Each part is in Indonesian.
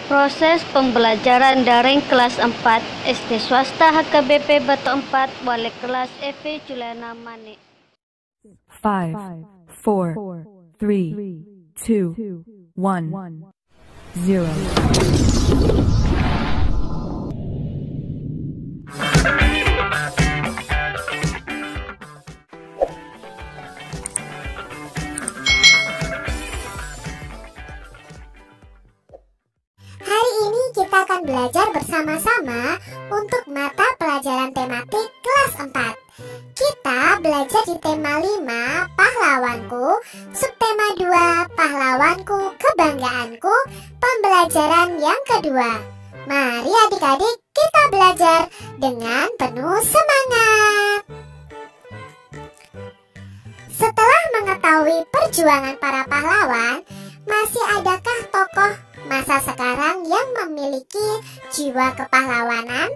Proses pembelajaran daring kelas 4 SD swasta HKBP Batu 4 Wali kelas Evi Juliana Mani. 5, 4, 3, 2, 1, 0. Hari ini kita akan belajar bersama-sama untuk mata pelajaran tematik kelas 4. Kita belajar di tema 5, pahlawanku, subtema 2, pahlawanku, kebanggaanku, pembelajaran yang kedua. Mari adik-adik kita belajar dengan penuh semangat. Setelah mengetahui perjuangan para pahlawan, masih adakah tokoh masa sekarang yang memiliki jiwa kepahlawanan?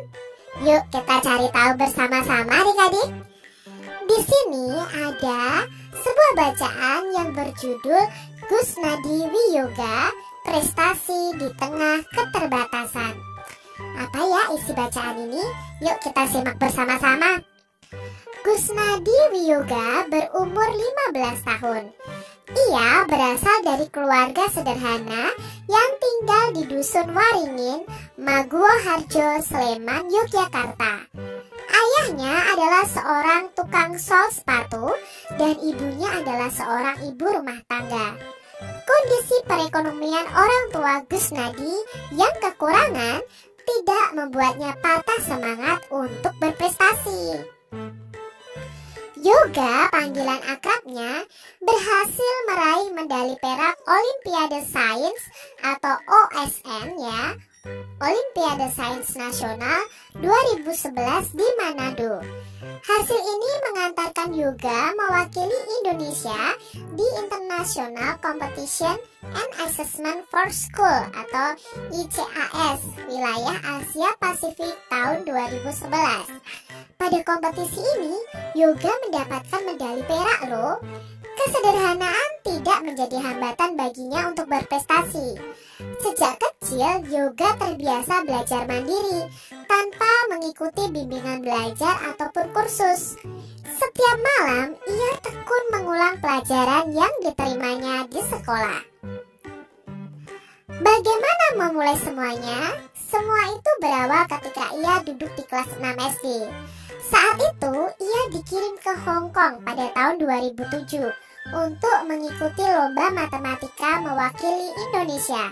Yuk kita cari tahu bersama-sama adik-adik. Di sini ada sebuah bacaan yang berjudul Gusnadi Wiyoga, Prestasi di Tengah Keterbatasan. Apa ya isi bacaan ini? Yuk kita simak bersama-sama. Gusnadi Wiyoga berumur 15 tahun. Ia berasal dari keluarga sederhana yang tinggal di Dusun Waringin, Maguwoharjo, Sleman, Yogyakarta. Ayahnya adalah seorang tukang sol sepatu dan ibunya adalah seorang ibu rumah tangga. Kondisi perekonomian orang tua Gusnadi yang kekurangan tidak membuatnya patah semangat untuk berprestasi. Yoga, panggilan akrabnya, berhasil meraih medali perak Olimpiade Sains atau OSN ya, Olimpiade Sains Nasional 2011 di Manado. Hasil ini mengantarkan Yoga mewakili Indonesia di International Competition and Assessment for School atau ICAS wilayah Asia Pasifik tahun 2011. Pada kompetisi ini, Yoga mendapatkan medali perak loh. Kesederhanaan tidak menjadi hambatan baginya untuk berprestasi. Sejak kecil, Yoga terbiasa belajar mandiri tanpa mengikuti bimbingan belajar ataupun kursus. Setiap malam, ia tekun mengulang pelajaran yang diterimanya di sekolah. Bagaimana memulai semuanya? Semua itu berawal ketika ia duduk di kelas 6 SD. Saat itu, ia dikirim ke Hong Kong pada tahun 2007 untuk mengikuti lomba matematika mewakili Indonesia.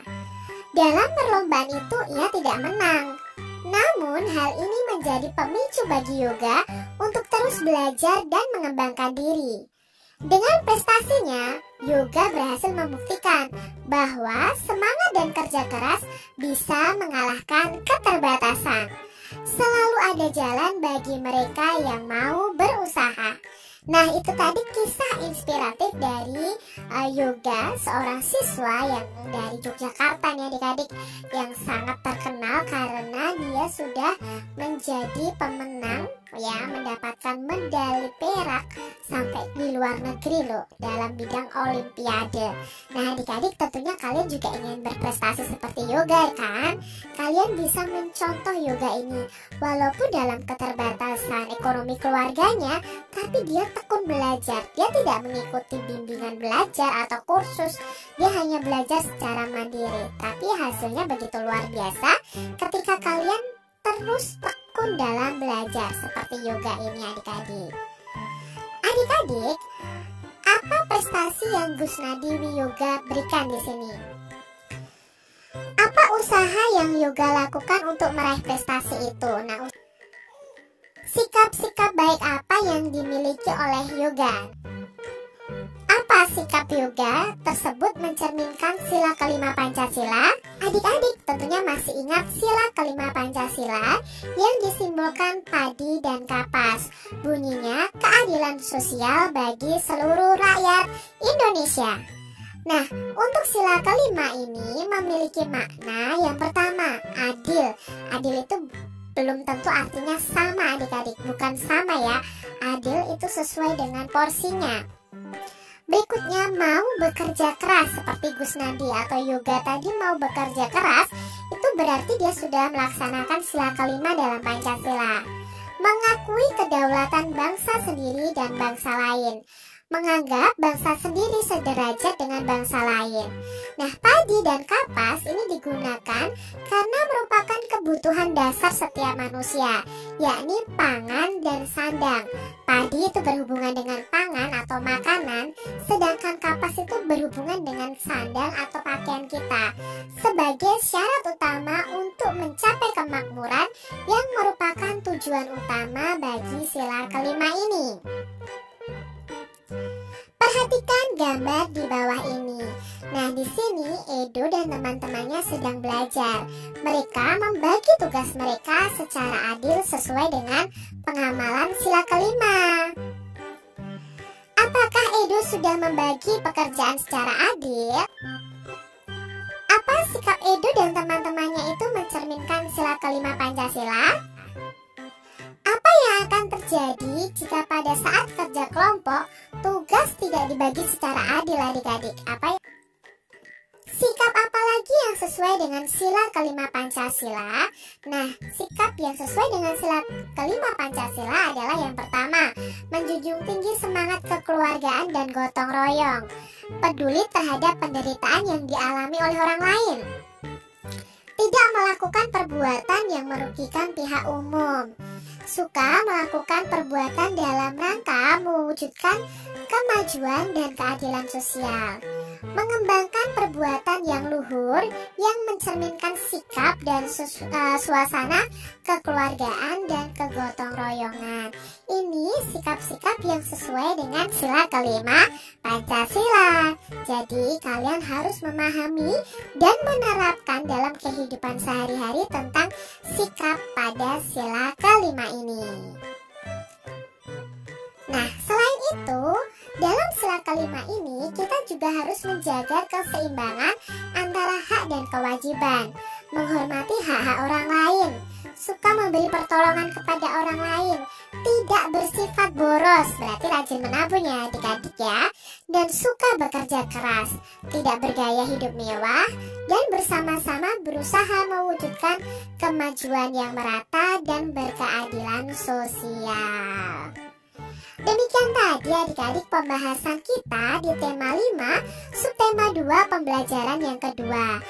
Dalam perlombaan itu, ia tidak menang. Namun, hal ini menjadi pemicu bagi Yoga untuk terus belajar dan mengembangkan diri. Dengan prestasinya, Yoga berhasil membuktikan bahwa semangat dan kerja keras bisa mengalahkan keterbatasan. Selalu ada jalan bagi mereka yang mau berusaha. Nah, itu tadi kisah inspiratif dari Yoga, seorang siswa yang dari Yogyakarta nih adik-adik, yang sangat terkenal karena dia sudah menjadi pemenang ya, mendapatkan medali perak sampai di luar negeri loh dalam bidang olimpiade. Nah adik-adik, tentunya kalian juga ingin berprestasi seperti Yoga kan? Kalian bisa mencontoh Yoga ini. Walaupun dalam keterbatasan ekonomi keluarganya, tapi dia tekun belajar. Dia tidak mengikuti bimbingan belajar atau kursus. Dia hanya belajar secara mandiri. Tapi hasilnya begitu luar biasa ketika kalian terus tekun dalam belajar seperti Yoga ini adik-adik. Adik-adik, apa prestasi yang Gusnadi Wiyoga berikan di sini? Apa usaha yang Yoga lakukan untuk meraih prestasi itu? Nah, sikap-sikap baik apa yang dimiliki oleh Yoga? Apa sikap Yoga tersebut mencerminkan sila kelima Pancasila? Adik-adik tentunya masih ingat sila kelima Pancasila yang disimbolkan padi dan kapas. Bunyinya keadilan sosial bagi seluruh rakyat Indonesia. Nah, untuk sila kelima ini memiliki makna yang pertama, adil. Adil itu belum tentu artinya sama adik-adik, bukan sama ya. Adil itu sesuai dengan porsinya. Berikutnya, mau bekerja keras seperti Gus Nadi atau Yoga tadi mau bekerja keras, itu berarti dia sudah melaksanakan sila kelima dalam Pancasila. Mengakui kedaulatan bangsa sendiri dan bangsa lain. Menganggap bangsa sendiri sederajat dengan bangsa lain. Nah, padi dan kapas ini digunakan karena merupakan kebutuhan dasar setiap manusia, yakni pangan dan sandang. Padi itu berhubungan dengan pangan atau makanan, sedangkan kapas itu berhubungan dengan sandang atau pakaian kita, sebagai syarat utama untuk mencapai kemakmuran yang merupakan tujuan utama bagi sila kelima ini. Perhatikan gambar di bawah ini. Nah, di sini Edo dan teman-temannya sedang belajar. Mereka membagi tugas mereka secara adil sesuai dengan pengamalan sila kelima. Apakah Edo sudah membagi pekerjaan secara adil? Apa sikap Edo dan teman-temannya itu mencerminkan sila kelima Pancasila? Apa yang akan terjadi jika pada saat kerja kelompok tugas tidak dibagi secara adil adik-adik? Sikap apa lagi yang sesuai dengan sila kelima Pancasila? Nah, sikap yang sesuai dengan sila kelima Pancasila adalah yang pertama, menjunjung tinggi semangat kekeluargaan dan gotong royong, peduli terhadap penderitaan yang dialami oleh orang lain, tidak melakukan perbuatan yang merugikan pihak umum, suka melakukan perbuatan dalam rangka mewujudkan kemajuan dan keadilan sosial, mengembangkan perbuatan yang luhur yang mencerminkan sikap dan suasana kekeluargaan dan kegotong royongan. Ini sikap-sikap yang sesuai dengan sila kelima Pancasila. Jadi kalian harus memahami dan menerapkan dalam kehidupan sehari-hari tentang sikap pada sila kelima ini. Nah, selain itu, dalam sila kelima ini kita juga harus menjaga keseimbangan antara hak dan kewajiban, menghormati hak-hak orang lain, suka memberi pertolongan kepada orang lain, tidak bersifat boros, berarti rajin menabung ya adik-adik ya, dan suka bekerja keras, tidak bergaya hidup mewah, dan bersama-sama berusaha mewujudkan kemajuan yang merata dan berkeadilan sosial. Demikian tadi adik-adik pembahasan kita di tema 5, subtema 2 pembelajaran yang kedua.